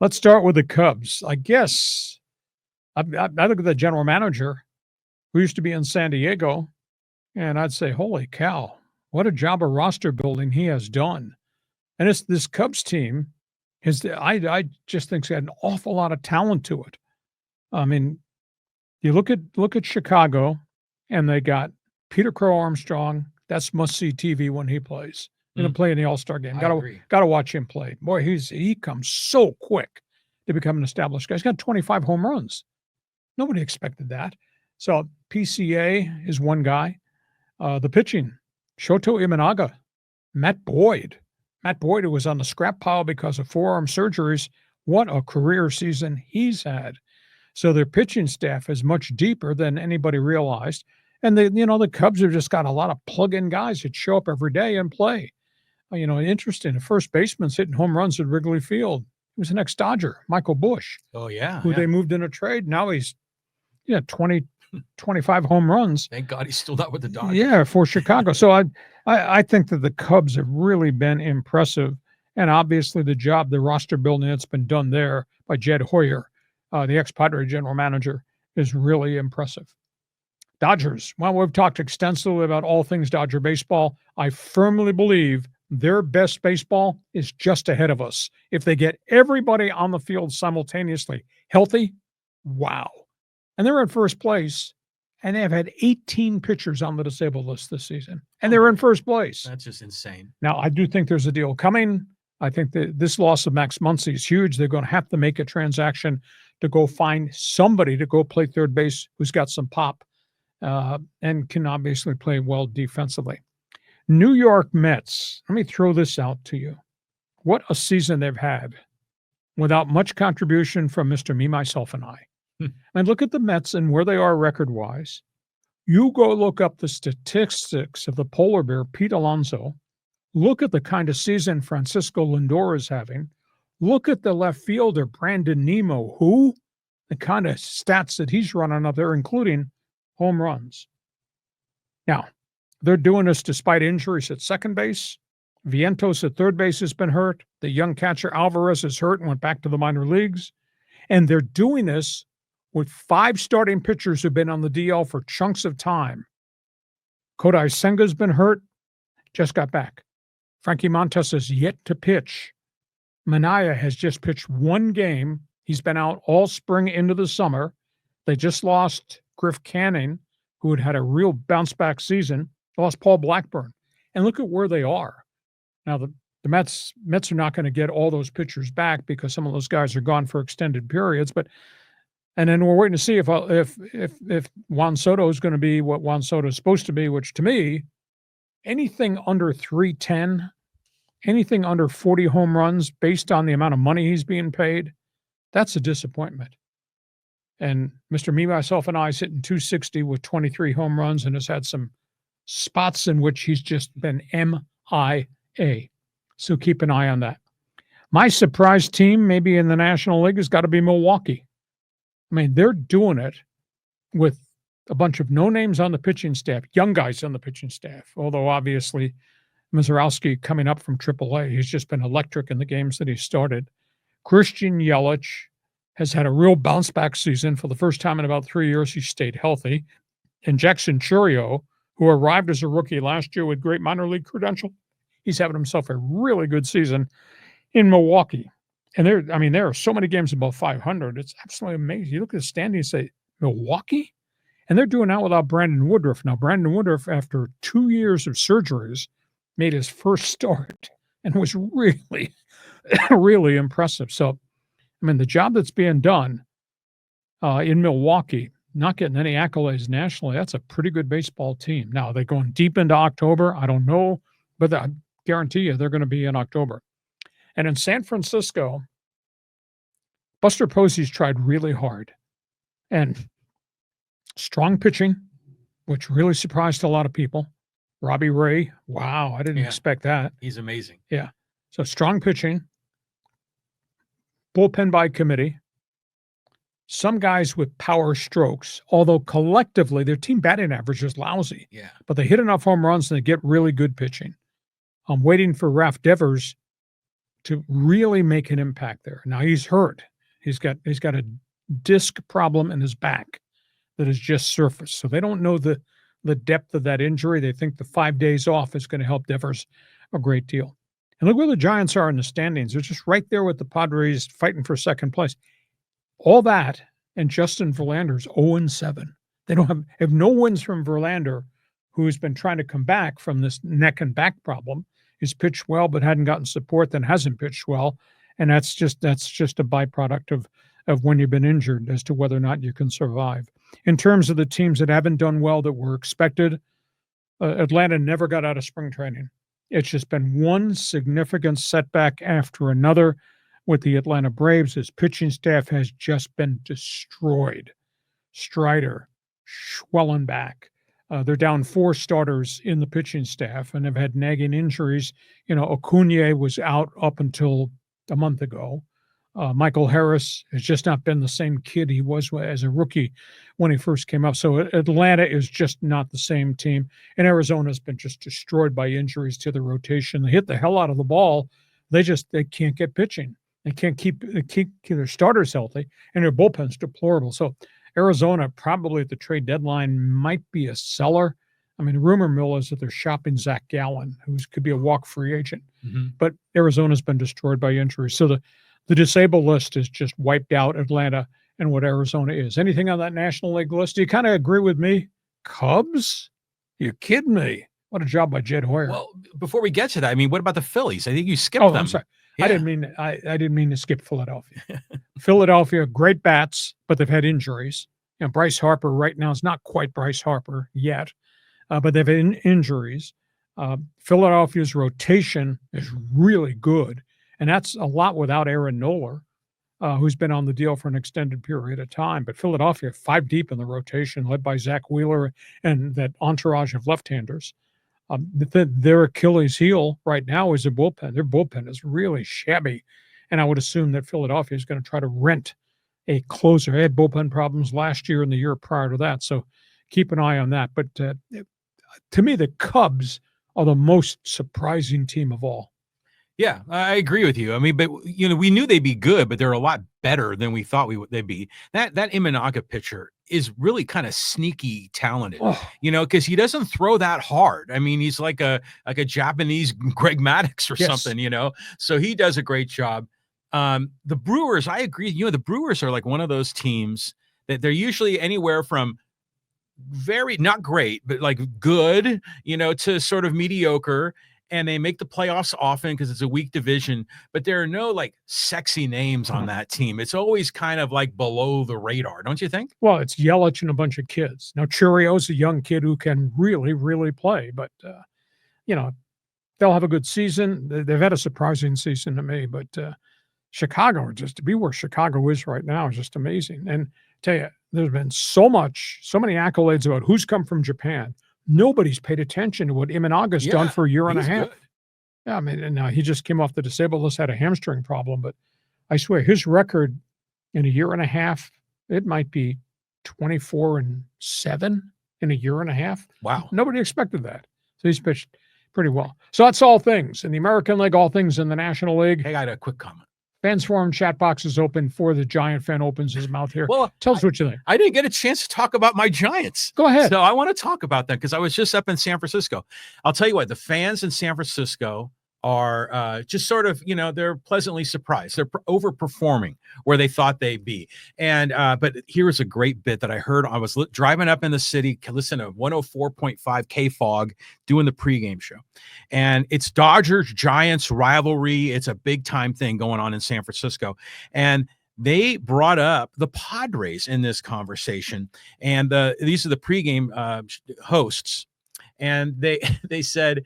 Let's start with the Cubs. I guess I look at the general manager who used to be in San Diego, and I'd say, holy cow, what a job of roster building he has done. And it's this Cubs team I just think it's got an awful lot of talent to it. I mean, you look at Chicago, and they got Peter Crow Armstrong. That's must-see TV when he plays. Going to play in the All-Star game. Got to watch him play. Boy, he comes so quick to become an established guy. He's got 25 home runs. Nobody expected that. So PCA is one guy. The pitching, Shoto Imanaga, Matt Boyd. Matt Boyd, who was on the scrap pile because of forearm surgeries. What a career season he's had. So their pitching staff is much deeper than anybody realized. And the Cubs have just got a lot of plug-in guys that show up every day and play. Interesting. The first baseman's hitting home runs at Wrigley Field. He was an ex-Dodger, Michael Bush. Oh, yeah. Who they moved in a trade. Now he's 20, 25 home runs. Thank God he's still not with the Dodgers. Yeah, for Chicago. So I think that the Cubs have really been impressive. And obviously the roster building that's been done there by Jed Hoyer, the ex-Padre general manager, is really impressive. Dodgers. Well, we've talked extensively about all things Dodger baseball. I firmly believe their best baseball is just ahead of us. If they get everybody on the field simultaneously healthy, wow. And they're in first place, and they have had 18 pitchers on the disabled list this season, and they're in first place. That's just insane. Now, I do think there's a deal coming. I think that this loss of Max Muncy is huge. They're going to have to make a transaction to go find somebody to go play third base who's got some pop and can obviously play well defensively. New York Mets. Let me throw this out to you. What a season they've had without much contribution from Mr. Me, Myself, and I. And look at the Mets and where they are record-wise. You go look up the statistics of the polar bear, Pete Alonso. Look at the kind of season Francisco Lindor is having. Look at the left fielder, Brandon Nimmo, the kind of stats that he's running up there, including home runs. Now, they're doing this despite injuries at second base. Vientos at third base has been hurt. The young catcher Alvarez is hurt and went back to the minor leagues. And they're doing this with 5 starting pitchers who've been on the DL for chunks of time. Kodai Senga's been hurt, just got back. Frankie Montas has yet to pitch. Minaya has just pitched 1 game. He's been out all spring into the summer. They just lost Griff Canning, who had a real bounce-back season. They lost Paul Blackburn. And look at where they are. Now, the Mets are not going to get all those pitchers back because some of those guys are gone for extended periods. And then we're waiting to see if Juan Soto is going to be what Juan Soto is supposed to be, which to me, anything under 310, anything under 40 home runs based on the amount of money he's being paid, that's a disappointment. And Mr. Me, Myself, and I is hitting 260 with 23 home runs and has had some spots in which he's just been MIA. So keep an eye on that. My surprise team, maybe in the National League, has got to be Milwaukee. I mean, they're doing it with a bunch of no-names on the pitching staff, young guys on the pitching staff, although obviously Mizorowski coming up from AAA, he's just been electric in the games that he started. Christian Yelich has had a real bounce-back season. For the first time in about 3 years, he stayed healthy. And Jackson Chourio, who arrived as a rookie last year with great minor league credential, he's having himself a really good season in Milwaukee. And there are so many games above 500. It's absolutely amazing. You look at the standings and say, Milwaukee? And they're doing that without Brandon Woodruff. Now, Brandon Woodruff, after 2 years of surgeries, made his first start and was really, really impressive. So, the job that's being done in Milwaukee, not getting any accolades nationally, that's a pretty good baseball team. Now, are they going deep into October? I don't know, but I guarantee you they're going to be in October. And in San Francisco, Buster Posey's tried really hard. And strong pitching, which really surprised a lot of people. Robbie Ray, wow, I didn't expect that. He's amazing. Yeah. So strong pitching, bullpen by committee, some guys with power strokes, although collectively their team batting average is lousy. Yeah. But they hit enough home runs and they get really good pitching. I'm waiting for Ralph Devers to really make an impact there. Now he's hurt. He's got a disc problem in his back that has just surfaced. So they don't know the depth of that injury. They think the 5 days off is going to help Devers a great deal. And look where the Giants are in the standings. They're just right there with the Padres fighting for second place. All that, and Justin Verlander's 0-7. They don't have no wins from Verlander, who's been trying to come back from this neck and back problem. He's pitched well, but hadn't gotten support, then hasn't pitched well. And that's just a byproduct of when you've been injured as to whether or not you can survive. In terms of the teams that haven't done well that were expected, Atlanta never got out of spring training. It's just been one significant setback after another with the Atlanta Braves. His pitching staff has just been destroyed. Strider, Schwellenbach. They're down 4 starters in the pitching staff and have had nagging injuries. Acuna was out up until a month ago. Michael Harris has just not been the same kid he was as a rookie when he first came up. So Atlanta is just not the same team. And Arizona's been just destroyed by injuries to the rotation. They hit the hell out of the ball. They can't get pitching. They can't keep their starters healthy, and their bullpen's deplorable. So Arizona probably at the trade deadline might be a seller. I mean, the rumor mill is that they're shopping Zach Gallen, who could be a walk free agent. Mm-hmm. But Arizona's been destroyed by injuries. So the disabled list is just wiped out Atlanta and what Arizona is. Anything on that National League list? Do you kind of agree with me? Cubs? You're kidding me. What a job by Jed Hoyer. Well, before we get to that, I mean, what about the Phillies? I think you skipped them. I'm sorry. Yeah. I didn't mean to skip Philadelphia. Philadelphia, great bats, but they've had injuries. Bryce Harper right now is not quite Bryce Harper yet, but they've had injuries. Philadelphia's rotation is really good, and that's a lot without Aaron Nola, who's been on the deal for an extended period of time. But Philadelphia, 5 deep in the rotation, led by Zach Wheeler and that entourage of left-handers. Their Achilles heel right now is their bullpen. Their bullpen is really shabby, and I would assume that Philadelphia is going to try to rent a closer. They had bullpen problems last year and the year prior to that, so keep an eye on that. But to me, the Cubs are the most surprising team of all. Yeah, I agree with you. I mean, but we knew they'd be good, but they're a lot better than we thought they'd be. That Imanaga pitcher is really kind of sneaky talented, because he doesn't throw that hard. I mean, he's like a Japanese Greg Maddux or something, So he does a great job. The Brewers, I agree. The Brewers are like one of those teams that they're usually anywhere from very not great, but like good, to sort of mediocre. And they make the playoffs often because it's a weak division, but there are no like sexy names on that team. It's always kind of like below the radar, don't you think? Well, it's Yelich and a bunch of kids. Now, Churio's a young kid who can really, really play, but, they'll have a good season. They've had a surprising season to me, but Chicago, just to be where Chicago is right now is just amazing. And I tell you, there's been so many accolades about who's come from Japan. Nobody's paid attention to what Imanaga's done for a year and a half. Good. Yeah, I mean, and now he just came off the disabled list, had a hamstring problem, but I swear his record in a year and a half, it might be 24-7 in a year and a half. Wow. Nobody expected that. So he's pitched pretty well. So that's all things in the American League, all things in the National League. Hey, I got a quick comment. Fans Forum chat box is open for the Giant fan opens his mouth here. Well, tell us what you think. I didn't get a chance to talk about my Giants. Go ahead. So I want to talk about them because I was just up in San Francisco. I'll tell you what, the fans in San Francisco are just sort of, they're pleasantly surprised. They're overperforming where they thought they'd be. And but here's a great bit that I heard. I was driving up in the city, listen to 104.5 KFOG doing the pregame show. And it's Dodgers-Giants rivalry. It's a big-time thing going on in San Francisco. And they brought up the Padres in this conversation. And these are the pregame hosts. And they said,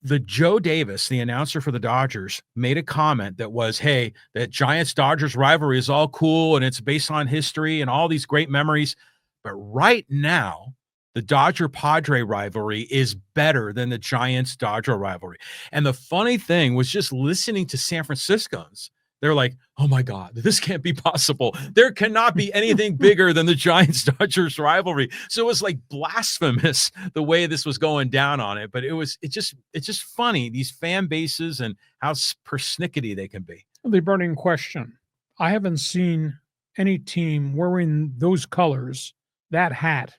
the Joe Davis, the announcer for the Dodgers, made a comment that was, hey, that Giants-Dodgers rivalry is all cool and it's based on history and all these great memories. But right now, the Dodger-Padre rivalry is better than the Giants-Dodger rivalry. And the funny thing was just listening to San Franciscans they're like, oh my God, this can't be possible. There cannot be anything bigger than the Giants-Dodgers rivalry. So it was like blasphemous the way this was going down on it. But it's just funny, these fan bases and how persnickety they can be. The burning question. I haven't seen any team wearing those colors, that hat,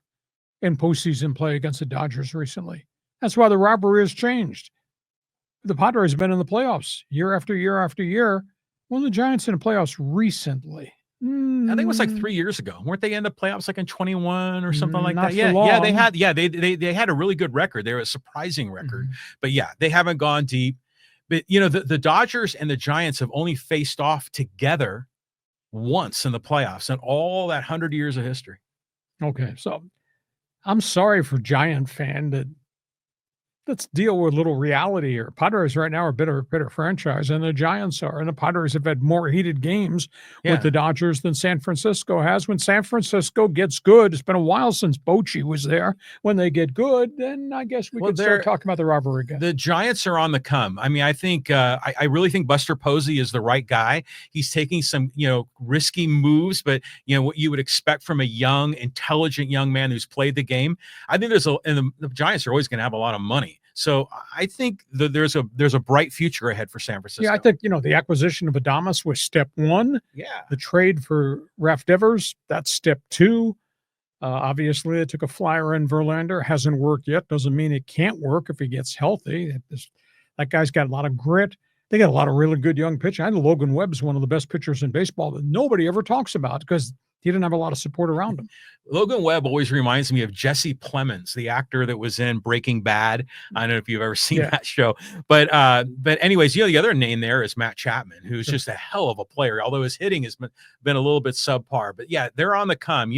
in postseason play against the Dodgers recently. That's why the rivalry has changed. The Padres have been in the playoffs year after year after year. When the Giants in the playoffs recently? I think it was like 3 years ago. Weren't they in the playoffs like in 21 or something like Not that? for Yeah, long. they had a really good record. They were a surprising record. Mhm. But yeah, they haven't gone deep. But the Dodgers and the Giants have only faced off together once in the playoffs in all that 100 years of history. Okay, so I'm sorry for Giant fan that let's deal with a little reality here. Padres right now are a better franchise than the Giants are, and the Padres have had more heated games with the Dodgers than San Francisco has. When San Francisco gets good, it's been a while since Bochy was there. When they get good, then I guess we could start talking about the rivalry again. The Giants are on the come. I mean, I think I really think Buster Posey is the right guy. He's taking some risky moves, but what you would expect from a young, intelligent young man who's played the game. I think the Giants are always going to have a lot of money. So I think that there's a bright future ahead for San Francisco. Yeah, I think the acquisition of Adames was step one. Yeah, the trade for Ralph Devers, that's step two. Obviously, they took a flyer in Verlander. Hasn't worked yet. Doesn't mean it can't work if he gets healthy. That guy's got a lot of grit. They got a lot of really good young pitchers. I know Logan Webb's one of the best pitchers in baseball that nobody ever talks about because he didn't have a lot of support around him. Logan Webb always reminds me of Jesse Plemons, the actor that was in Breaking Bad. I don't know if you've ever seen that show, but anyways, the other name there is Matt Chapman, who's just a hell of a player, although his hitting has been a little bit subpar. But yeah, they're on the come.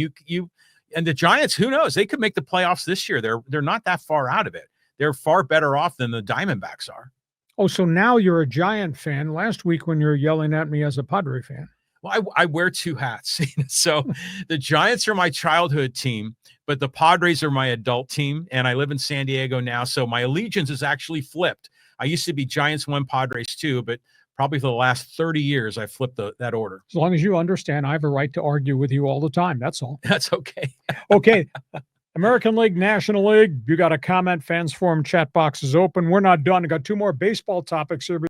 And the Giants, who knows? They could make the playoffs this year. They're not that far out of it. They're far better off than the Diamondbacks are. Oh, so now you're a Giant fan. Last week when you were yelling at me as a Padre fan. Well, I wear two hats. So the Giants are my childhood team, but the Padres are my adult team. And I live in San Diego now. So my allegiance is actually flipped. I used to be Giants 1, Padres 2, but probably for the last 30 years, I flipped that order. As long as you understand, I have a right to argue with you all the time. That's all. That's okay. Okay. American League, National League. You got a comment, fans forum chat box is open. We're not done. I got two more baseball topics here.